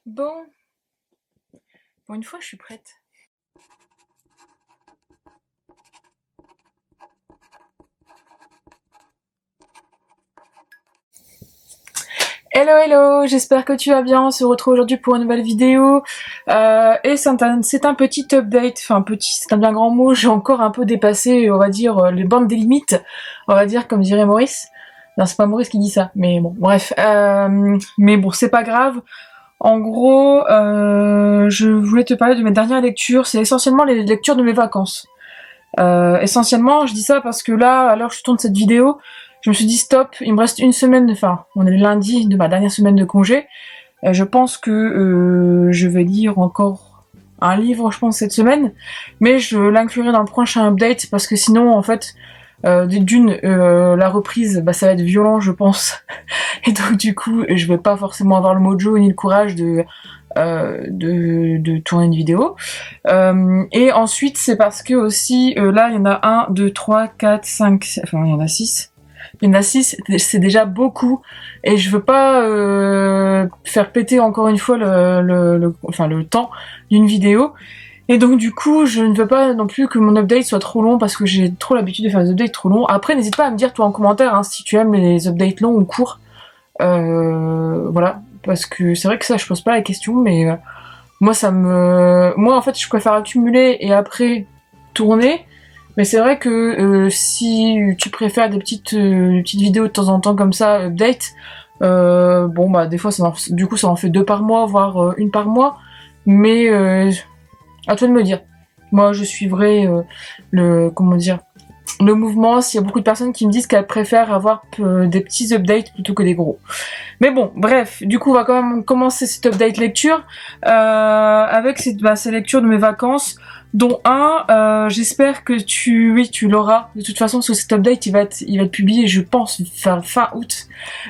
Bon, pour une fois, je suis prête. Hello hello, j'espère que tu vas bien, on se retrouve aujourd'hui pour une nouvelle vidéo et c'est un petit update, enfin petit c'est un bien grand mot, j'ai encore un peu dépassé on va dire les bornes des limites, on va dire comme dirait Maurice. Non c'est pas Maurice qui dit ça, mais bon bref, mais bon c'est pas grave. En gros je voulais te parler de mes dernières lectures, c'est essentiellement les lectures de mes vacances. Essentiellement, je dis ça parce que là, à l'heure où je tourne cette vidéo, je me suis dit stop, il me reste une semaine, enfin, on est le lundi de ma dernière semaine de congé. Je pense que je vais lire encore un livre, je pense, cette semaine, mais je l'inclurai dans le prochain update parce que sinon, en fait, la reprise, bah, ça va être violent, je pense. Et donc, du coup, je vais pas forcément avoir le mojo ni le courage de tourner une vidéo. Et ensuite, c'est parce que aussi, là, il y en a 1, 2, 3, 4, 5, enfin, il y en a 6. Il y en a 6, c'est déjà beaucoup. Et je veux pas faire péter encore une fois le temps d'une vidéo. Et donc, du coup, je ne veux pas non plus que mon update soit trop long parce que j'ai trop l'habitude de faire des updates trop longs. Après, n'hésite pas à me dire, toi, en commentaire, hein, si tu aimes les updates longs ou courts. Voilà. Parce que c'est vrai que ça, je pose pas la question, mais moi en fait je préfère accumuler et après tourner, mais c'est vrai que si tu préfères des petites vidéos de temps en temps comme ça, update, bon bah des fois du coup ça en fait 2 par mois, voire une par mois, mais à toi de me dire. Moi je suivrai comment dire, le mouvement, s'il y a beaucoup de personnes qui me disent qu'elles préfèrent avoir des petits updates plutôt que des gros. Mais bon, bref, du coup, on va quand même commencer cette update lecture avec ces lectures de mes vacances, dont j'espère que tu l'auras. De toute façon, parce que cet update, il va être publié, je pense, fin août,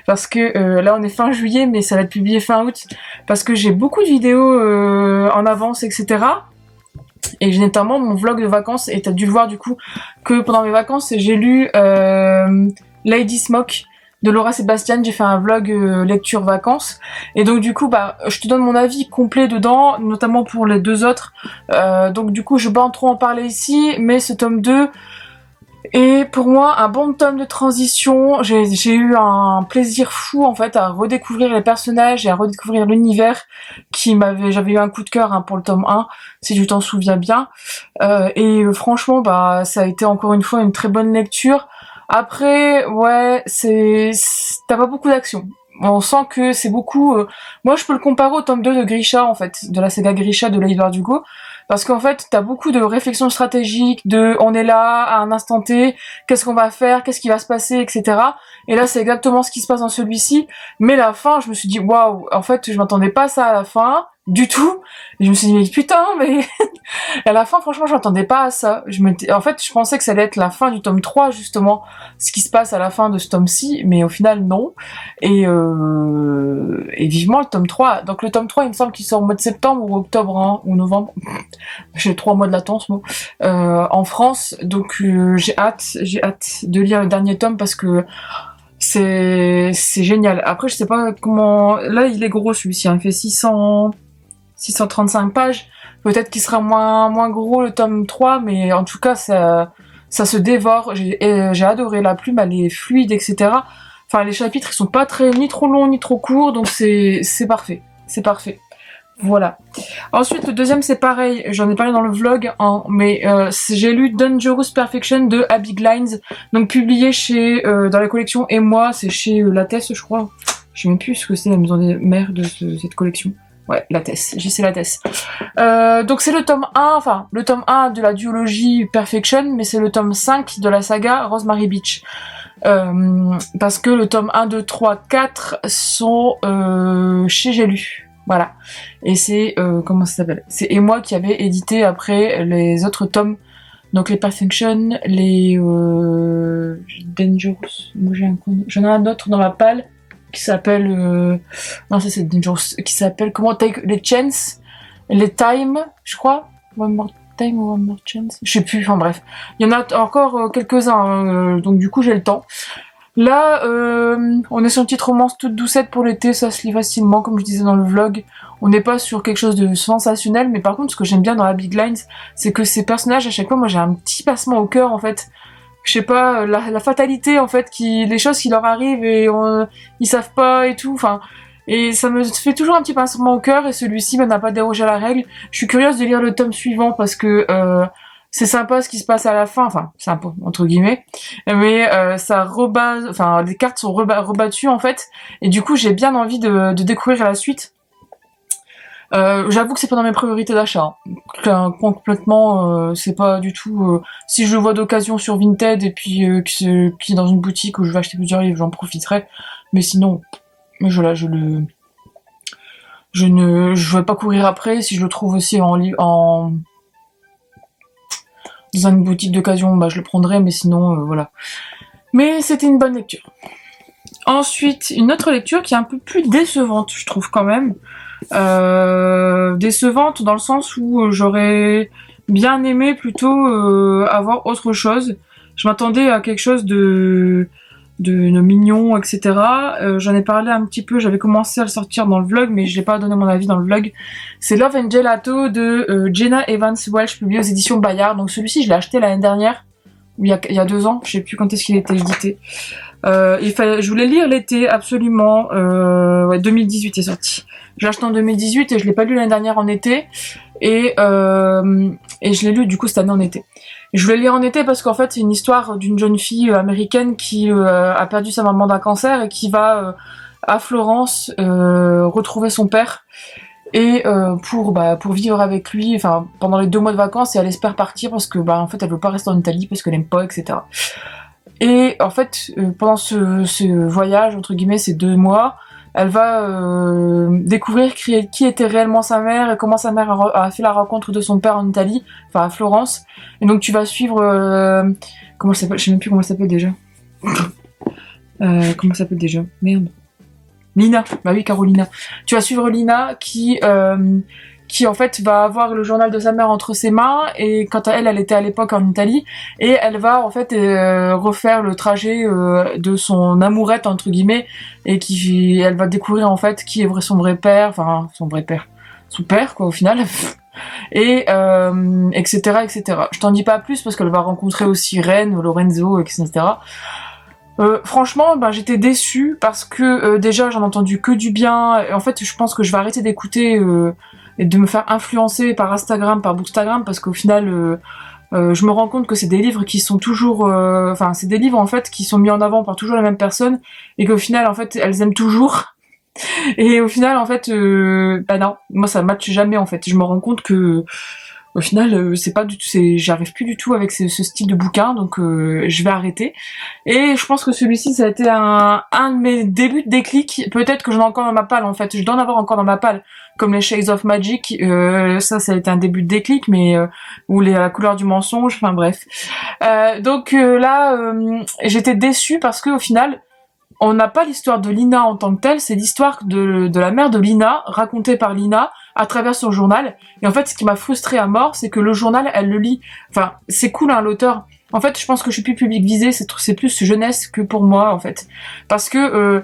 parce que là, on est fin juillet, mais ça va être publié fin août, parce que j'ai beaucoup de vidéos en avance, etc. Et j'ai notamment mon vlog de vacances, et t'as dû le voir du coup, que pendant mes vacances, j'ai lu Lady Smoke de Laura Sébastien, j'ai fait un vlog lecture vacances, et donc du coup bah je te donne mon avis complet dedans, notamment pour les deux autres, donc du coup je vais pas trop en parler ici, mais ce tome 2 est pour moi un bon tome de transition. J'ai eu un plaisir fou en fait à redécouvrir les personnages et à redécouvrir l'univers j'avais eu un coup de cœur hein, pour le tome 1, si tu t'en souviens bien, et franchement bah ça a été encore une fois une très bonne lecture. Après, ouais, t'as pas beaucoup d'action. On sent que c'est beaucoup... Moi, je peux le comparer au tome 2 de Grisha, en fait, de la saga Grisha de Leigh Bardugo, parce qu'en fait, t'as beaucoup de réflexions stratégiques, de on est là, à un instant T, qu'est-ce qu'on va faire, qu'est-ce qui va se passer, etc. Et là, c'est exactement ce qui se passe dans celui-ci, mais la fin, je me suis dit, waouh, en fait, je m'attendais pas à ça à la fin, du tout, et je me suis dit, mais putain, mais... Et à la fin, franchement, je m'attendais pas à ça. En fait, je pensais que ça allait être la fin du tome 3, justement, ce qui se passe à la fin de ce tome-ci, mais au final, non. Et vivement le tome 3. Donc le tome 3, il me semble qu'il sort au mois de septembre ou octobre, hein, ou novembre. J'ai 3 mois de latence, moi. En France, donc j'ai hâte de lire le dernier tome parce que c'est génial. Après, je sais pas comment... Là, il est gros, celui-ci, hein. Il fait 635 pages. Peut-être qu'il sera moins gros le tome 3, mais en tout cas, ça se dévore. J'ai adoré la plume, elle est fluide, etc. Enfin, les chapitres, ils sont pas ni trop longs, ni trop courts, donc c'est parfait. C'est parfait. Voilà. Ensuite, le deuxième, c'est pareil. J'en ai parlé dans le vlog, hein, mais j'ai lu Dangerous Perfection de Abby Glines, donc publié dans la collection Et moi, c'est chez Lattès, je crois. Je sais même plus ce que c'est la maison des mères de cette collection. Ouais, Lattès, JC Lattès. Donc c'est le tome 1, enfin le tome 1 de la duologie Perfection, mais c'est le tome 5 de la saga Rosemary Beach. Parce que le tome 1, 2, 3, 4 sont chez J'ai lu. Voilà. Et c'est, comment ça s'appelle? C'est Et moi qui avait édité après les autres tomes. Donc les Perfection, les Dangerous. Moi j'en ai un autre dans ma palle qui s'appelle non c'est Dangerous, qui s'appelle comment, Take les Chance, les Time, je crois, One More Time ou One More Chance, je sais plus, enfin bref, il y en a encore quelques-uns, donc du coup j'ai le temps. Là, on est sur une petite romance toute doucette pour l'été, ça se lit facilement, comme je disais dans le vlog. On n'est pas sur quelque chose de sensationnel, mais par contre, ce que j'aime bien dans la Big Lines, c'est que ces personnages, à chaque fois, moi j'ai un petit passement au cœur, en fait. Je sais pas, la fatalité, en fait, les choses qui leur arrivent et ils savent pas et tout, enfin... Et ça me fait toujours un petit pincement au cœur, et celui-ci n'a pas dérogé à la règle. Je suis curieuse de lire le tome suivant, parce que c'est sympa ce qui se passe à la fin, enfin, c'est un peu entre guillemets, mais ça rebase, enfin, les cartes sont rebattues en fait, et du coup j'ai bien envie de découvrir la suite. J'avoue que c'est pas dans mes priorités d'achat, hein. Complètement, c'est pas du tout. Si je le vois d'occasion sur Vinted et puis que c'est dans une boutique où je vais acheter plusieurs livres, j'en profiterai. Mais sinon, je vais pas courir après. Si je le trouve aussi dans une boutique d'occasion, bah je le prendrai, mais sinon voilà. Mais c'était une bonne lecture. Ensuite, une autre lecture qui est un peu plus décevante, je trouve quand même. Décevante dans le sens où j'aurais bien aimé plutôt avoir autre chose. Je m'attendais à quelque chose de mignon, etc. J'en ai parlé un petit peu, j'avais commencé à le sortir dans le vlog, mais je n'ai pas donné mon avis dans le vlog. C'est Love and Gelato de Jenna Evans Welch, publié aux éditions Bayard. Donc celui-ci, je l'ai acheté l'année dernière, ou il y a 2 ans, je sais plus quand est-ce qu'il a été édité. Je voulais lire l'été, absolument. Ouais, 2018 est sorti. Je l'ai acheté en 2018 et je l'ai pas lu l'année dernière en été. Et je l'ai lu du coup cette année en été. Et je voulais lire en été parce qu'en fait c'est une histoire d'une jeune fille américaine qui a perdu sa maman d'un cancer et qui va à Florence retrouver son père. Et pour vivre avec lui, enfin pendant les 2 mois de vacances, et elle espère partir parce que en fait elle veut pas rester en Italie parce qu'elle aime pas, etc. Et en fait, pendant ce voyage, entre guillemets, ces 2 mois, elle va découvrir qui était réellement sa mère et comment sa mère a fait la rencontre de son père en Italie, enfin à Florence. Et donc tu vas suivre... comment elle s'appelle? Je sais même plus comment elle s'appelle déjà. Comment elle s'appelle déjà? Merde. Lina, bah oui, Carolina. Tu vas suivre Lina qui en fait va avoir le journal de sa mère entre ses mains, et quand elle était à l'époque en Italie, et elle va en fait refaire le trajet de son amourette entre guillemets, et elle va découvrir en fait qui est son vrai père, enfin son père quoi au final. Et etc. Je t'en dis pas plus parce qu'elle va rencontrer aussi Ren, Lorenzo, etc. Franchement, j'étais déçue parce que déjà j'en ai entendu que du bien. Et en fait, je pense que je vais arrêter d'écouter et de me faire influencer par Instagram, par Bookstagram, parce qu'au final, je me rends compte que c'est des livres qui sont toujours, enfin, c'est des livres en fait qui sont mis en avant par toujours la même personne, et qu'au final, en fait, elles aiment toujours. Et au final, en fait, non, moi ça matche jamais en fait. Je me rends compte que au final, c'est pas du tout, j'arrive plus du tout avec ce style de bouquin, donc je vais arrêter. Et je pense que celui-ci, ça a été un de mes débuts de déclic. Peut-être que j'en ai encore dans ma palle, en fait. Je dois en avoir encore dans ma palle, comme les Shades of Magic. Ça a été un début de déclic, mais ou la couleur du mensonge. Enfin bref. Donc là, j'étais déçue parce que au final, on n'a pas l'histoire de Lina en tant que telle, c'est l'histoire de la mère de Lina, racontée par Lina, à travers son journal. Et en fait, ce qui m'a frustrée à mort, c'est que le journal, elle le lit. Enfin, c'est cool, hein, l'auteur. En fait, je pense que je suis plus public visé, c'est plus jeunesse que pour moi, en fait. Parce que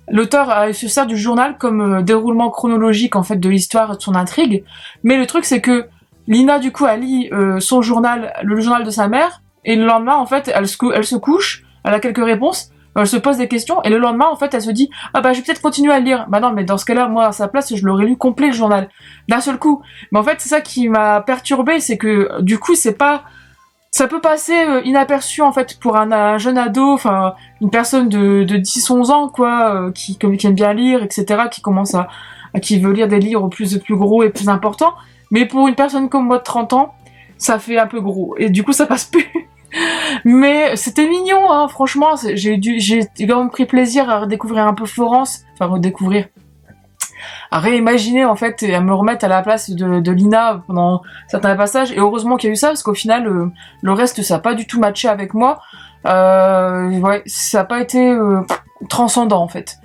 l'auteur se sert du journal comme déroulement chronologique, en fait, de l'histoire et de son intrigue. Mais le truc, c'est que Lina, du coup, elle lit son journal, le journal de sa mère, et le lendemain, en fait, elle se couche, elle a quelques réponses, elle se pose des questions, et le lendemain, en fait, elle se dit « Ah je vais peut-être continuer à le lire. » Bah non, mais dans ce cas-là, moi, à sa place, je l'aurais lu complet, le journal, d'un seul coup. Mais en fait, c'est ça qui m'a perturbée, c'est que, du coup, c'est pas... Ça peut passer inaperçu, en fait, pour un jeune ado, enfin, une personne de 10-11 ans, quoi, qui aime bien lire, etc., qui veut lire des livres plus gros et plus importants. Mais pour une personne comme moi de 30 ans, ça fait un peu gros. Et du coup, ça passe plus. Mais c'était mignon, hein, franchement, j'ai quand même pris plaisir à redécouvrir un peu Florence, à réimaginer en fait, et à me remettre à la place de Lina pendant certains passages, et heureusement qu'il y a eu ça, parce qu'au final, le reste, ça a pas du tout matché avec moi, ouais, ça a pas été transcendant en fait.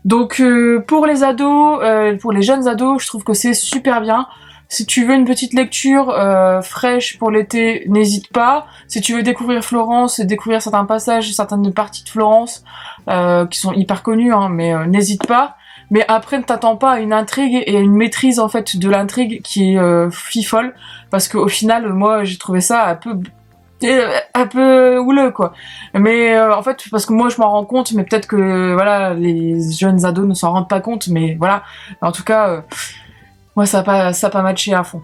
Donc pour les ados, pour les jeunes ados, je trouve que c'est super bien, Si tu veux une petite lecture fraîche pour l'été, n'hésite pas. Si tu veux découvrir Florence, découvrir certains passages, certaines parties de Florence qui sont hyper connues, hein, mais n'hésite pas. Mais après, ne t'attends pas à une intrigue et à une maîtrise en fait de l'intrigue qui est fifole, parce qu'au final, moi, j'ai trouvé ça un peu houleux quoi. Mais en fait, parce que moi je m'en rends compte, mais peut-être que voilà, les jeunes ados ne s'en rendent pas compte, mais voilà. En tout cas, moi ça a pas matché à fond.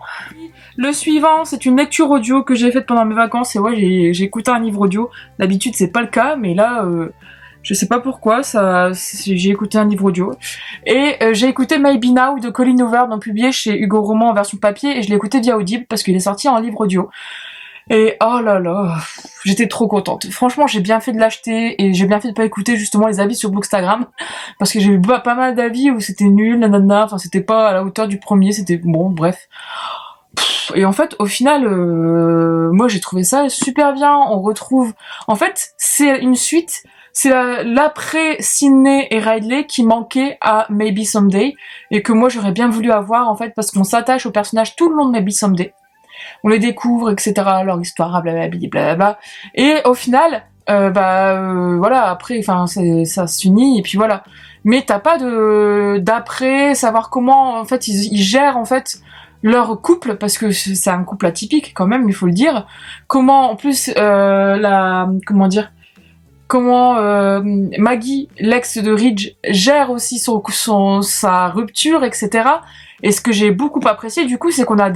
Le suivant, c'est une lecture audio que j'ai faite pendant mes vacances, et ouais, j'ai écouté un livre audio. D'habitude c'est pas le cas, mais là je sais pas pourquoi, j'ai écouté un livre audio. Et j'ai écouté Maybe Now de Colleen Hoover, donc publié chez Hugo Roman en version papier, et je l'ai écouté via Audible parce qu'il est sorti en livre audio. Et oh là là, j'étais trop contente. Franchement, j'ai bien fait de l'acheter, et j'ai bien fait de pas écouter justement les avis sur Bookstagram, parce que j'ai eu pas mal d'avis où c'était nul, nanana, enfin c'était pas à la hauteur du premier, c'était bon, bref. Et en fait, au final, moi j'ai trouvé ça super bien. On retrouve, en fait, c'est une suite. C'est l'après Sydney et Riley qui manquait à Maybe Someday, et que moi j'aurais bien voulu avoir en fait, parce qu'on s'attache aux personnages tout le long de Maybe Someday. On les découvre, etc., leur histoire, blablabla. Et au final, voilà, après, enfin, ça se finit, et puis voilà. Mais t'as pas d'après, savoir comment, en fait, ils gèrent, en fait, leur couple, parce que c'est un couple atypique, quand même, il faut le dire. Comment, en plus, comment Maggie, l'ex de Ridge, gère aussi sa rupture, etc. Et ce que j'ai beaucoup apprécié, du coup, c'est qu'on a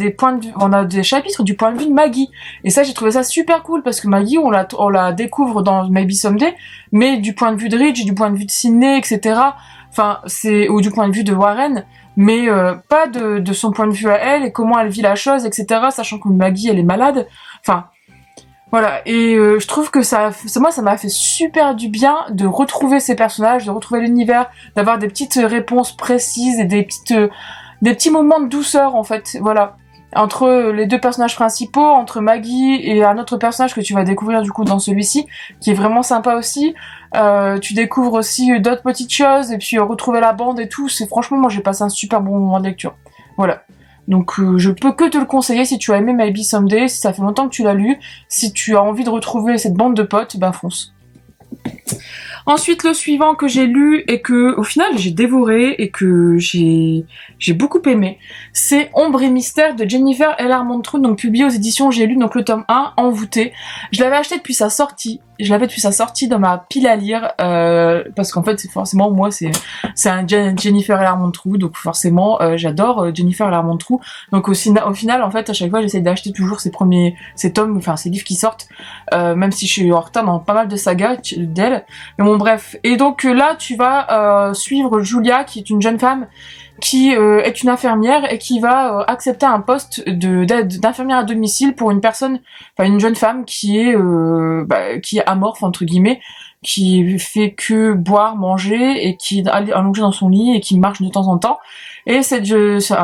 on a des chapitres du point de vue de Maggie. Et ça, j'ai trouvé ça super cool, parce que Maggie, on la découvre dans Maybe Someday, mais du point de vue de Ridge, du point de vue de Sydney, etc. Enfin, ou du point de vue de Warren, mais pas de son point de vue à elle, et comment elle vit la chose, etc. Sachant que Maggie, elle est malade. Enfin, voilà, et je trouve que moi ça m'a fait super du bien de retrouver ces personnages, de retrouver l'univers, d'avoir des petites réponses précises et des petits moments de douceur en fait, voilà. Entre les deux personnages principaux, entre Maggie et un autre personnage que tu vas découvrir du coup dans celui-ci, qui est vraiment sympa aussi. Tu découvres aussi d'autres petites choses, et puis retrouver la bande et tout, franchement moi j'ai passé un super bon moment de lecture. Voilà. Donc je peux que te le conseiller si tu as aimé Maybe Someday, si ça fait longtemps que tu l'as lu, si tu as envie de retrouver cette bande de potes, ben fonce. Ensuite, le suivant que j'ai lu et que au final j'ai dévoré et que j'ai beaucoup aimé, c'est Ombre et Mystère de Jennifer L. Armentrout, donc publié aux éditions J'ai lu, donc le tome 1, envoûté. Je l'avais acheté depuis sa sortie. Je l'avais depuis sa sortie dans ma pile à lire, parce qu'en fait, forcément, moi, c'est un Jennifer L. Armentrout, donc forcément, j'adore Jennifer L. Armentrout. Donc au final, en fait, à chaque fois, j'essaie d'acheter toujours ces tomes, enfin ces livres qui sortent, même si je suis en retard dans pas mal de sagas d'elle. Mais bon, bref. Et donc là, tu vas suivre Julia, qui est une jeune femme qui est une infirmière et qui va accepter un poste d'infirmière à domicile pour une jeune femme qui est amorphe entre guillemets, qui fait que boire, manger, et qui est allongée dans son lit et qui marche de temps en temps. Et c'est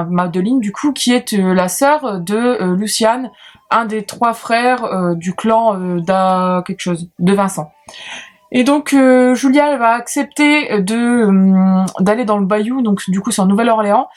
Madeline du coup, qui est la sœur de Lucian, un des 3 frères du clan de Vincent. Et donc Julia, elle va accepter d'aller dans le bayou, donc du coup c'est en Nouvelle-Orléans,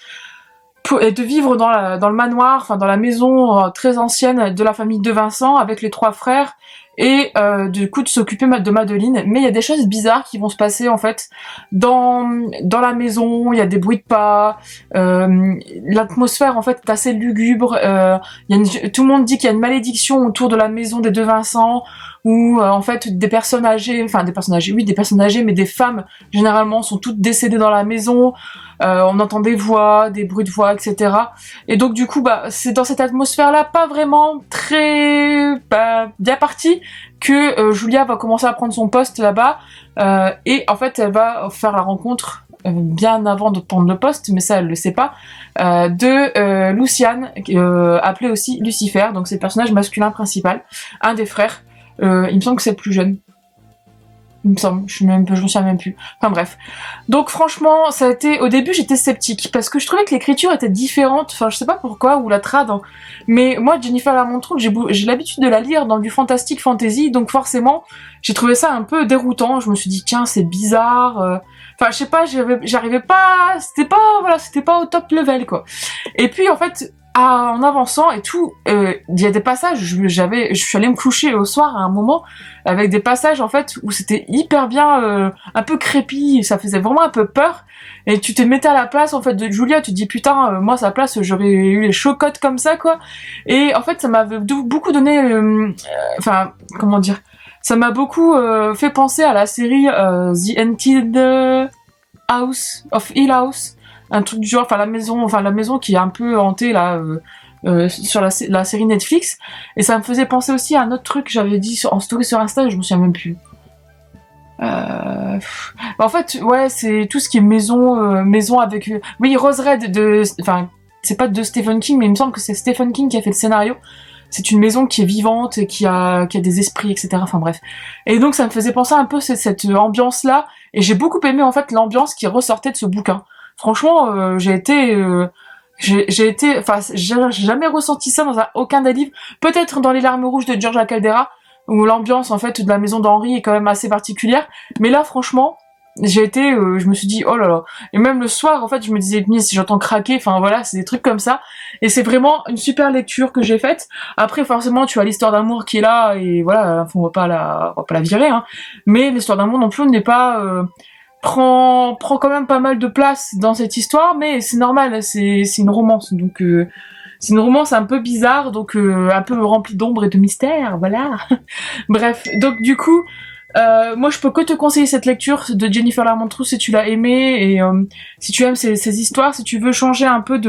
et de vivre dans le manoir, enfin dans la maison très ancienne de la famille de Vincent avec les 3 frères, et du coup de s'occuper de Madeline. Mais il y a des choses bizarres qui vont se passer en fait dans la maison. Il y a des bruits de pas, l'atmosphère en fait est assez lugubre, tout le monde dit qu'il y a une malédiction autour de la maison des 2 Vincent, où en fait des personnes âgées, mais des femmes généralement sont toutes décédées dans la maison. On entend des voix, des bruits de voix, etc. Et donc du coup, c'est dans cette atmosphère-là, pas vraiment très bien partie, que Julia va commencer à prendre son poste là-bas. Et en fait, elle va faire la rencontre bien avant de prendre le poste, mais ça elle le sait pas, de Lucian, appelé aussi Lucifer. Donc c'est le personnage masculin principal, un des frères. Il me semble que c'est le plus jeune. Il me semble, je me souviens même plus. Enfin bref. Donc franchement, au début j'étais sceptique, parce que je trouvais que l'écriture était différente, enfin je sais pas pourquoi, ou la trad, hein. Mais moi, Jennifer L. Armentrout, j'ai l'habitude de la lire dans du fantastique fantasy, donc forcément, j'ai trouvé ça un peu déroutant. Je me suis dit, tiens, c'est bizarre, enfin je sais pas, j'arrivais pas, c'était pas au top level, quoi. Et puis en fait, en avançant et tout, il y a des passages, je suis allée me coucher au soir à un moment avec des passages en fait où c'était hyper bien, un peu creepy, ça faisait vraiment un peu peur. Et tu te mettais à la place en fait de Julia, tu te dis putain, moi à sa place j'aurais eu les chocottes comme ça quoi. Et en fait ça m'avait beaucoup donné, enfin comment dire, ça m'a beaucoup fait penser à la série The Haunted House of Hill House, un truc du genre, enfin la maison qui est un peu hantée là sur la série Netflix. Et ça me faisait penser aussi à un autre truc que j'avais dit en story sur Insta, et je me souviens même plus. En fait, ouais, c'est tout ce qui est maison avec. Oui, Rose Red enfin, c'est pas de Stephen King, mais il me semble que c'est Stephen King qui a fait le scénario. C'est une maison qui est vivante et qui a des esprits, etc. Enfin bref. Et donc ça me faisait penser un peu cette ambiance-là. Et j'ai beaucoup aimé en fait l'ambiance qui ressortait de ce bouquin. Franchement, j'ai été, enfin, j'ai jamais ressenti ça dans aucun des livres. Peut-être dans Les Larmes Rouges de Georgia Caldera, où l'ambiance en fait de la maison d'Henri est quand même assez particulière. Mais là, franchement, je me suis dit oh là là. Et même le soir, en fait, je me disais si j'entends craquer, enfin voilà, c'est des trucs comme ça. Et c'est vraiment une super lecture que j'ai faite. Après, forcément, tu as l'histoire d'amour qui est là, et voilà, on va pas la virer, hein. Mais l'histoire d'amour non plus n'est pas prend quand même pas mal de place dans cette histoire, mais c'est normal, c'est une romance, donc c'est une romance un peu bizarre, donc un peu remplie d'ombre et de mystère, voilà. Bref, donc du coup, moi je peux que te conseiller cette lecture de Jennifer Larmentrout si tu l'as aimée, et si tu aimes ces histoires, si tu veux changer un peu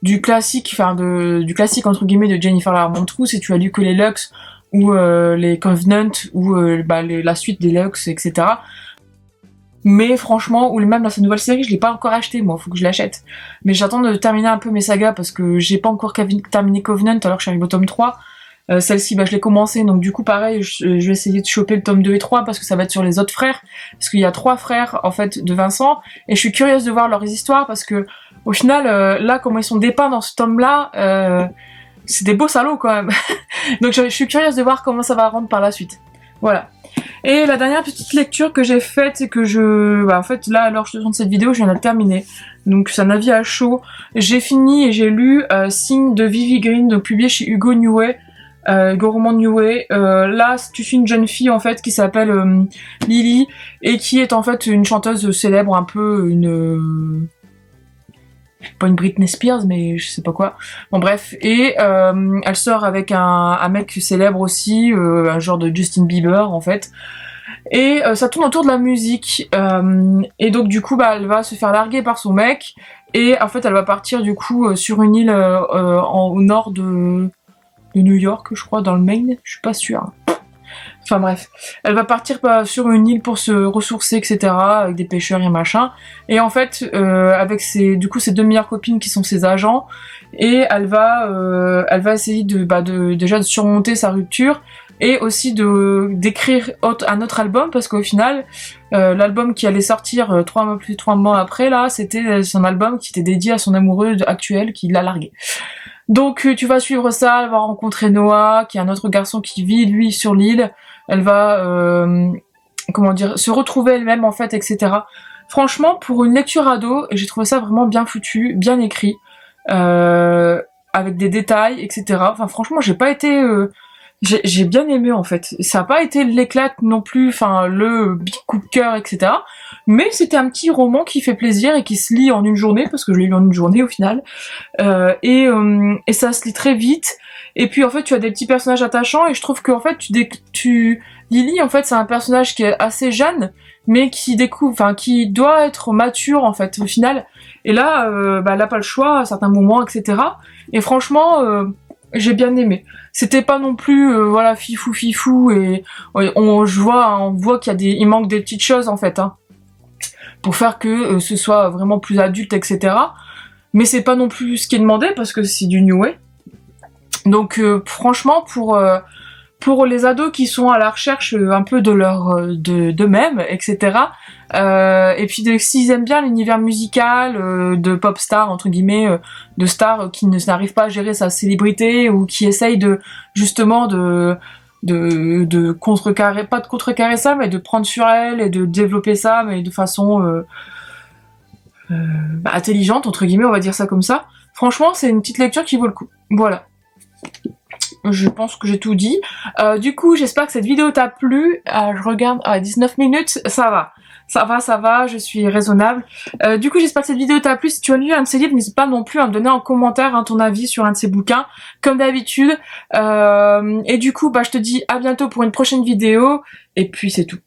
du classique, du classique entre guillemets de Jennifer Larmentrout, si tu as lu que les Lux ou les Covenant ou la suite des Lux, etc. Mais franchement, ou même dans cette nouvelle série, je l'ai pas encore acheté, moi, faut que je l'achète. Mais j'attends de terminer un peu mes sagas parce que j'ai pas encore terminé Covenant alors que je suis arrivée au tome 3. Celle-ci, je l'ai commencé, donc du coup, pareil, je vais essayer de choper le tome 2 et 3 parce que ça va être sur les autres frères. Parce qu'il y a 3 frères, en fait, de Vincent, et je suis curieuse de voir leurs histoires parce que, au final, là, comment ils sont dépeints dans ce tome-là, c'est des beaux salauds quand même. Donc je suis curieuse de voir comment ça va rendre par la suite. Voilà. Et la dernière petite lecture que j'ai faite, c'est que en fait, là, alors je te tourne cette vidéo, je viens de la terminer. Donc, c'est un avis à chaud. J'ai fini et j'ai lu Signe de Vivi Green, donc publié chez Hugo Neway, Hugo Roman Neway. Là, tu suis une jeune fille, en fait, qui s'appelle Lily, et qui est, en fait, une chanteuse célèbre, un peu pas une Britney Spears, mais je sais pas quoi. Bon bref, et elle sort avec un mec célèbre aussi, un genre de Justin Bieber en fait. Et ça tourne autour de la musique. Et donc du coup, elle va se faire larguer par son mec. Et en fait, elle va partir du coup sur une île au nord de New York, je crois, dans le Maine. Je suis pas sûre. Enfin bref, elle va partir sur une île pour se ressourcer, etc. avec des pêcheurs et machin. Et en fait, avec ses 2 meilleures copines qui sont ses agents, et elle va essayer déjà de surmonter sa rupture et aussi d'écrire un autre album parce qu'au final, l'album qui allait sortir 3 mois après là, c'était son album qui était dédié à son amoureux actuel qui l'a largué. Donc tu vas suivre ça, elle va rencontrer Noah, qui est un autre garçon qui vit lui sur l'île. Elle va se retrouver elle-même en fait, etc. Franchement, pour une lecture ado, j'ai trouvé ça vraiment bien foutu, bien écrit, avec des détails, etc. Enfin franchement, j'ai bien aimé en fait. Ça n'a pas été l'éclate non plus, enfin le big coup de cœur, etc. Mais c'était un petit roman qui fait plaisir et qui se lit en une journée, parce que je l'ai lu en une journée au final. Et ça se lit très vite. Et puis en fait tu as des petits personnages attachants, et je trouve qu'en fait Lily en fait c'est un personnage qui est assez jeune, mais qui doit être mature en fait au final. Et là elle a pas le choix à certains moments, etc. Et franchement j'ai bien aimé. C'était pas non plus fifou, et on voit il manque des petites choses en fait, hein, pour faire que ce soit vraiment plus adulte, etc. Mais c'est pas non plus ce qui est demandé parce que c'est du New Way. Donc franchement, pour les ados qui sont à la recherche un peu d'eux-mêmes, etc. Et puis s'ils aiment bien l'univers musical de pop star entre guillemets, de stars qui n'arrivent pas à gérer sa célébrité, ou qui essayent de contrecarrer, pas de contrecarrer ça, mais de prendre sur elle et de développer ça, mais de façon intelligente entre guillemets, on va dire ça comme ça. Franchement, c'est une petite lecture qui vaut le coup. Voilà. Je pense que j'ai tout dit. Du coup, j'espère que cette vidéo t'a plu. Je regarde, 19 minutes, ça va. Ça va, je suis raisonnable. Du coup, j'espère que cette vidéo t'a plu. Si tu as lu un de ces livres, n'hésite pas non plus à me donner en commentaire ton avis sur un de ces bouquins, comme d'habitude. Et du coup, je te dis à bientôt pour une prochaine vidéo. Et puis c'est tout.